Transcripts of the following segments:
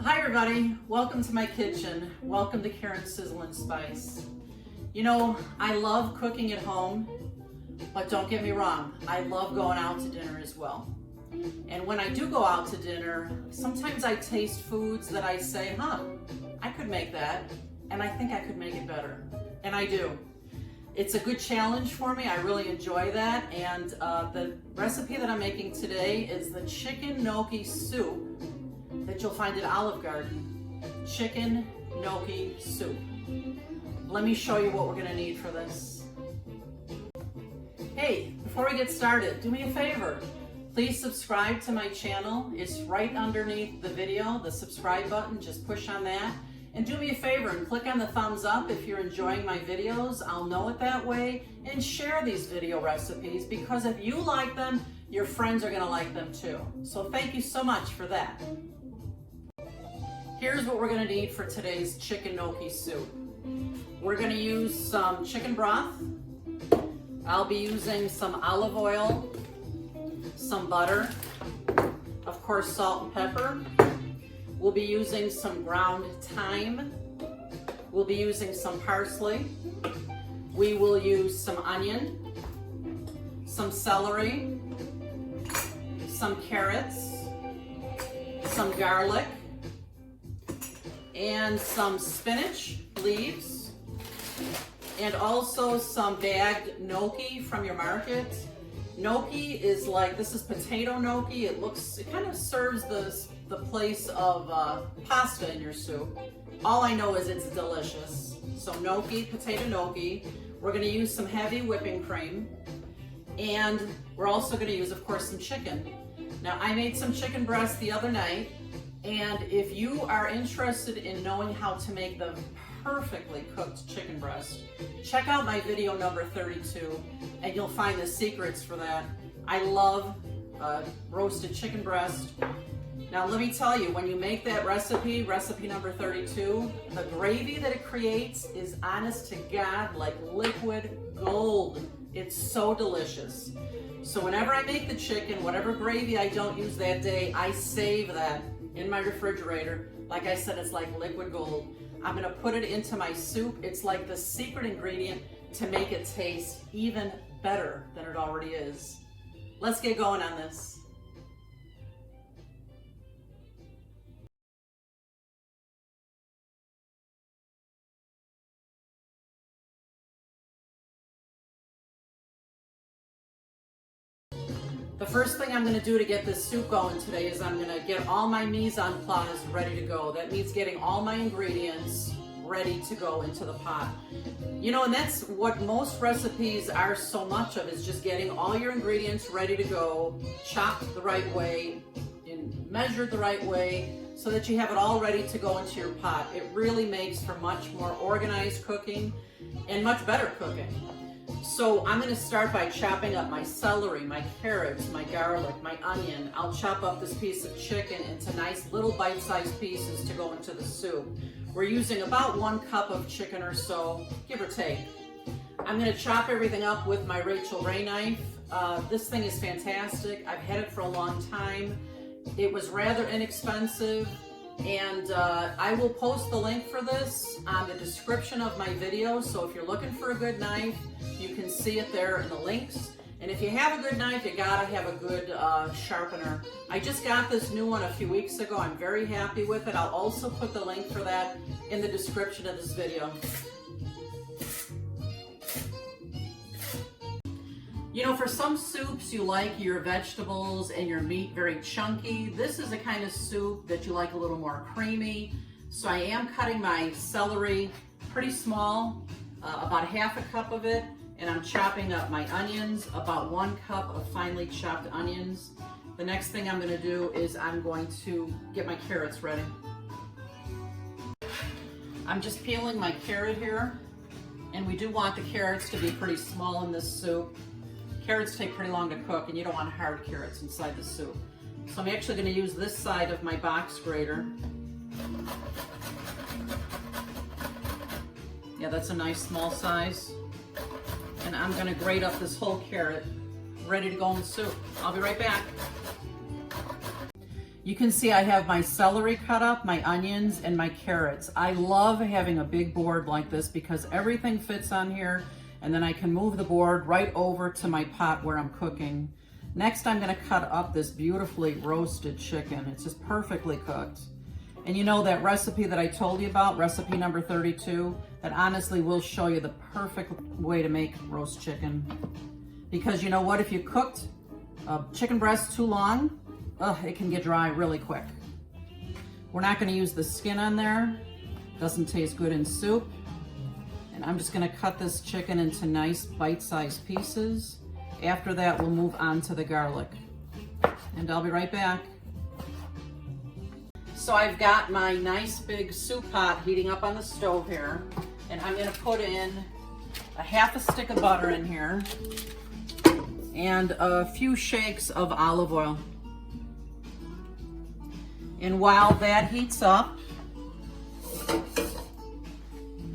Hi everybody, welcome to my kitchen. Welcome to Karen's Sizzle and Spice. You know, I love cooking at home, but don't get me wrong, I love going out to dinner as well. And when I do go out to dinner, sometimes I taste foods that I say, I could make that, and I think I could make it better. And I do. It's a good challenge for me. I really enjoy that. And the recipe that I'm making today is the chicken gnocchi soup that you'll find at Olive Garden. Chicken gnocchi soup. Let me show you what we're gonna need for this. Hey, before we get started, do me a favor. Please subscribe to my channel. It's right underneath the video, the subscribe button. Just push on that. And do me a favor and click on the thumbs up if you're enjoying my videos. I'll know it that way. And share these video recipes, because if you like them, your friends are gonna like them too. So thank you so much for that. Here's what we're gonna need for today's chicken gnocchi soup. We're gonna use some chicken broth. I'll be using some olive oil, some butter, of course salt and pepper. We'll be using some ground thyme. We'll be using some parsley. We will use some onion, some celery, some carrots, some garlic, and some spinach leaves, and also some bagged gnocchi from your market. Gnocchi is like, this is potato gnocchi. It kind of serves the place of pasta in your soup. All I know is it's delicious. So gnocchi, potato gnocchi. We're gonna use some heavy whipping cream. And we're also gonna use, of course, some chicken. Now, I made some chicken breast the other night. And if you are interested in knowing how to make the perfectly cooked chicken breast, check out my video number 32 and you'll find the secrets for that. I love roasted chicken breast. Now let me tell you, when you make that recipe number 32, the gravy that it creates is, honest to God, like liquid gold. It's so delicious. So whenever I make the chicken, whatever gravy I don't use that day, I save that in my refrigerator. Like I said, it's like liquid gold. I'm gonna put it into my soup. It's like the secret ingredient to make it taste even better than it already is. Let's get going on this. The first thing I'm gonna do to get this soup going today is I'm gonna get all my mise en place ready to go. That means getting all my ingredients ready to go into the pot. You know, and that's what most recipes are so much of, is just getting all your ingredients ready to go, chopped the right way, and measured the right way, so that you have it all ready to go into your pot. It really makes for much more organized cooking and much better cooking. So I'm going to start by chopping up my celery, my carrots, my garlic, my onion. I'll chop up this piece of chicken into nice little bite-sized pieces to go into the soup. We're using about 1 cup of chicken or so, give or take. I'm going to chop everything up with my Rachel Ray knife. This thing is fantastic. I've had it for a long time. It was rather inexpensive. And I will post the link for this on the description of my video. So if you're looking for a good knife, you can see it there in the links. And if you have a good knife, you gotta have a good sharpener. I just got this new one a few weeks ago. I'm very happy with it. I'll also put the link for that in the description of this video. You know, for some soups, you like your vegetables and your meat very chunky. This is the kind of soup that you like a little more creamy. So I am cutting my celery pretty small, about 1/2 cup of it, and I'm chopping up my onions, about 1 cup of finely chopped onions. The next thing I'm gonna do is I'm going to get my carrots ready. I'm just peeling my carrot here, and we do want the carrots to be pretty small in this soup. Carrots take pretty long to cook, and you don't want hard carrots inside the soup. So I'm actually going to use this side of my box grater. Yeah, that's a nice small size. And I'm going to grate up this whole carrot, ready to go in the soup. I'll be right back. You can see I have my celery cut up, my onions, and my carrots. I love having a big board like this because everything fits on here, and then I can move the board right over to my pot where I'm cooking. Next, I'm gonna cut up this beautifully roasted chicken. It's just perfectly cooked. And you know that recipe that I told you about, recipe number 32, that honestly will show you the perfect way to make roast chicken. Because you know what, if you cooked chicken breast too long, it can get dry really quick. We're not gonna use the skin on there. Doesn't taste good in soup. And I'm just gonna cut this chicken into nice bite-sized pieces. After that, we'll move on to the garlic. And I'll be right back. So I've got my nice big soup pot heating up on the stove here. And I'm gonna put in a half a stick of butter in here and a few shakes of olive oil. And while that heats up,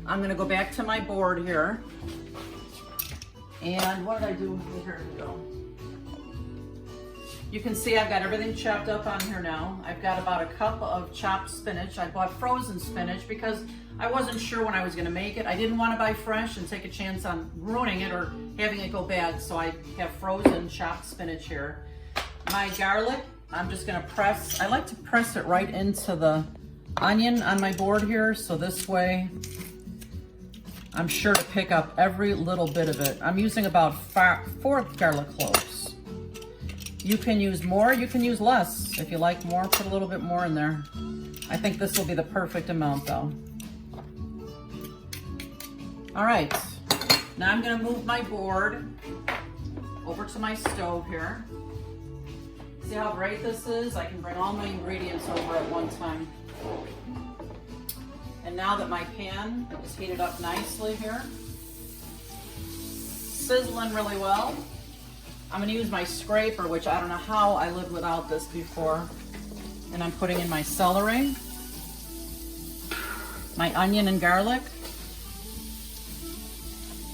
I'm gonna go back to my board here. And what did I do? Here we go. You can see I've got everything chopped up on here now. I've got about a cup of chopped spinach. I bought frozen spinach because I wasn't sure when I was gonna make it. I didn't wanna buy fresh and take a chance on ruining it or having it go bad, so I have frozen chopped spinach here. My garlic, I'm just gonna press, I like to press it right into the onion on my board here, so this way I'm sure to pick up every little bit of it. I'm using about 4 garlic cloves. You can use more, you can use less. If you like more, put a little bit more in there. I think this will be the perfect amount though. All right, now I'm gonna move my board over to my stove here. See how great this is? I can bring all my ingredients over at one time. And now that my pan is heated up nicely here, sizzling really well, I'm gonna use my scraper, which I don't know how I lived without this before. And I'm putting in my celery, my onion and garlic,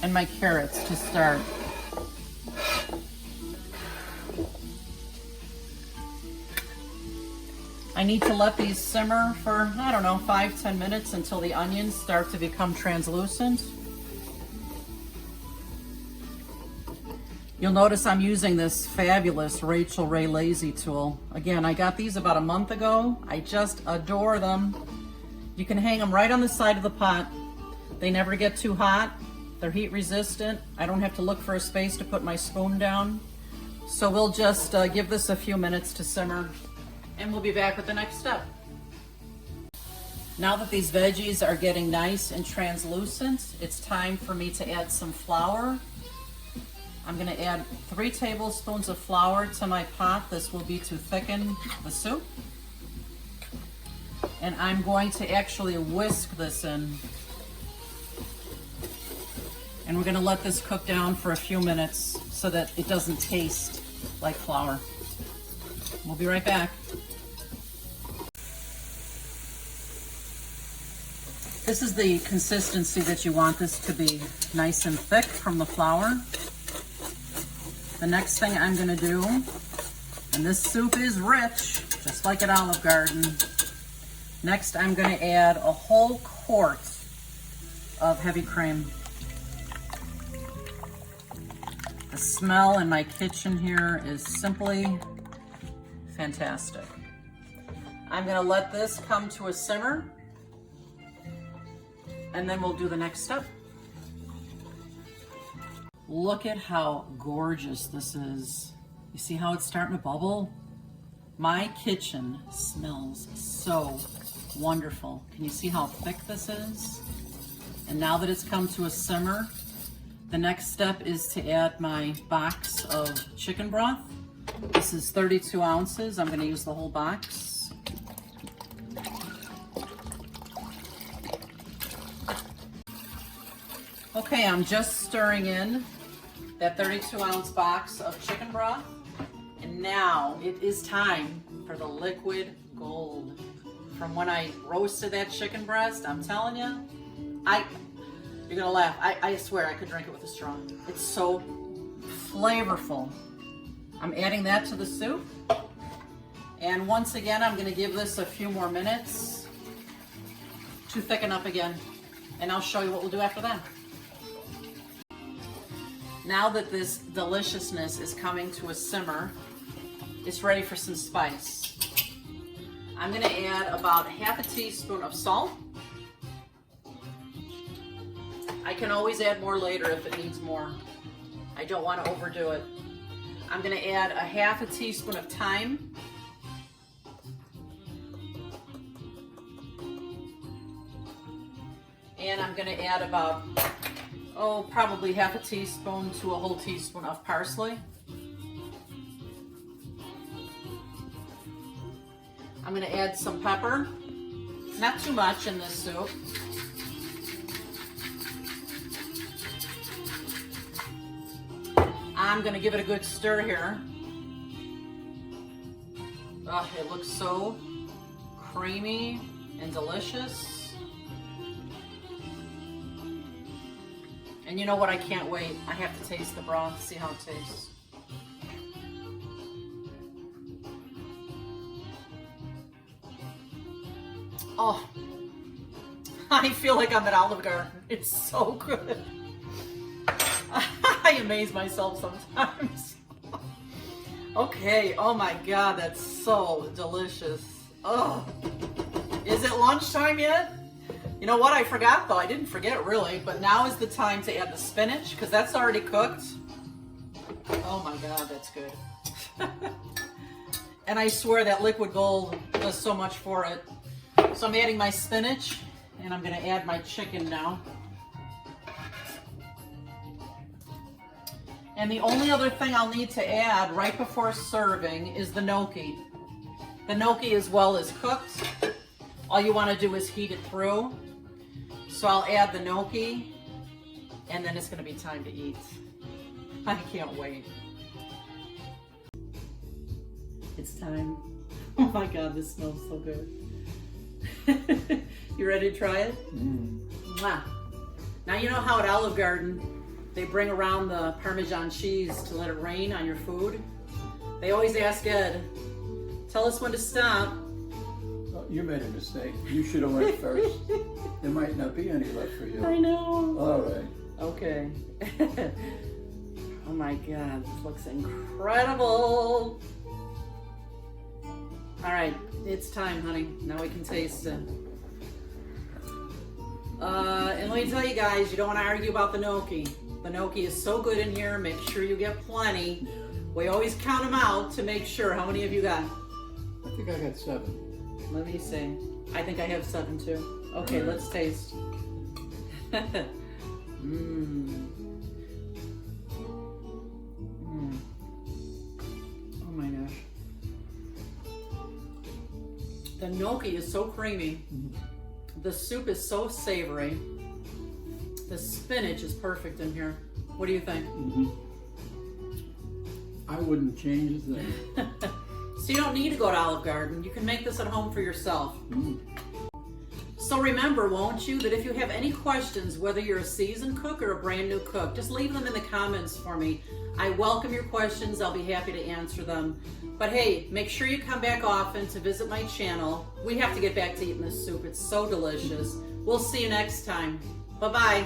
and my carrots to start. I need to let these simmer for, I don't know, 5-10 minutes until the onions start to become translucent. You'll notice I'm using this fabulous Rachel Ray Lazy tool. Again, I got these about a month ago. I just adore them. You can hang them right on the side of the pot. They never get too hot. They're heat resistant. I don't have to look for a space to put my spoon down. So we'll just give this a few minutes to simmer, and we'll be back with the next step. Now that these veggies are getting nice and translucent, it's time for me to add some flour. I'm gonna add 3 tablespoons of flour to my pot. This will be to thicken the soup. And I'm going to actually whisk this in. And we're gonna let this cook down for a few minutes so that it doesn't taste like flour. We'll be right back. This is the consistency that you want this to be, nice and thick from the flour. The next thing I'm gonna do, and this soup is rich, just like at Olive Garden. Next, I'm gonna add a whole quart of heavy cream. The smell in my kitchen here is simply fantastic. I'm gonna let this come to a simmer, and then we'll do the next step. Look at how gorgeous this is. You see how it's starting to bubble? My kitchen smells so wonderful. Can you see how thick this is? And now that it's come to a simmer, the next step is to add my box of chicken broth. This is 32 ounces. I'm gonna use the whole box. Okay, I'm just stirring in that 32-ounce box of chicken broth. And now it is time for the liquid gold. From when I roasted that chicken breast, I'm telling you, you're gonna laugh. I swear I could drink it with a straw. It's so flavorful. I'm adding that to the soup. And once again, I'm gonna give this a few more minutes to thicken up again. And I'll show you what we'll do after that. Now that this deliciousness is coming to a simmer, it's ready for some spice. I'm gonna add about half a teaspoon of salt. I can always add more later if it needs more. I don't want to overdo it. I'm gonna add a half a teaspoon of thyme. And I'm gonna add about, probably half a teaspoon to a whole teaspoon of parsley. I'm gonna add some pepper, not too much in this soup. I'm gonna give it a good stir here. Oh, it looks so creamy and delicious. And you know what, I can't wait. I have to taste the broth, see how it tastes. Oh, I feel like I'm at Olive Garden. It's so good. I amaze myself sometimes. Okay, oh my God, that's so delicious. Oh, is it lunchtime yet? You know what, I forgot though. I didn't forget really, but now is the time to add the spinach because that's already cooked. Oh my God, that's good. And I swear that liquid gold does so much for it. So I'm adding my spinach and I'm gonna add my chicken now. And the only other thing I'll need to add right before serving is the gnocchi. The gnocchi as well is cooked. All you want to do is heat it through. So I'll add the gnocchi and then it's going to be time to eat. I can't wait. It's time. Oh my God, this smells so good. You ready to try it? Mwah. Now you know how at Olive Garden they bring around the Parmesan cheese to let it rain on your food? They always ask Ed, tell us when to stop. Oh, you made a mistake. You should have went first. There might not be any left for you. I know. All right. Okay. Oh my God, this looks incredible. All right, it's time, honey. Now we can taste it. And let me tell you guys, you don't want to argue about the gnocchi. The gnocchi is so good in here. Make sure you get plenty. We always count them out to make sure. How many have you got? I think I got 7. Let me see. I think I have 7 too. Okay, let's taste. Oh my gosh. The gnocchi is so creamy. The soup is so savory. The spinach is perfect in here. What do you think? I wouldn't change a thing. So you don't need to go to Olive Garden. You can make this at home for yourself. So remember, won't you, that if you have any questions, whether you're a seasoned cook or a brand new cook, just leave them in the comments for me. I welcome your questions. I'll be happy to answer them. But hey, make sure you come back often to visit my channel. We have to get back to eating this soup. It's so delicious. We'll see you next time. Bye-bye.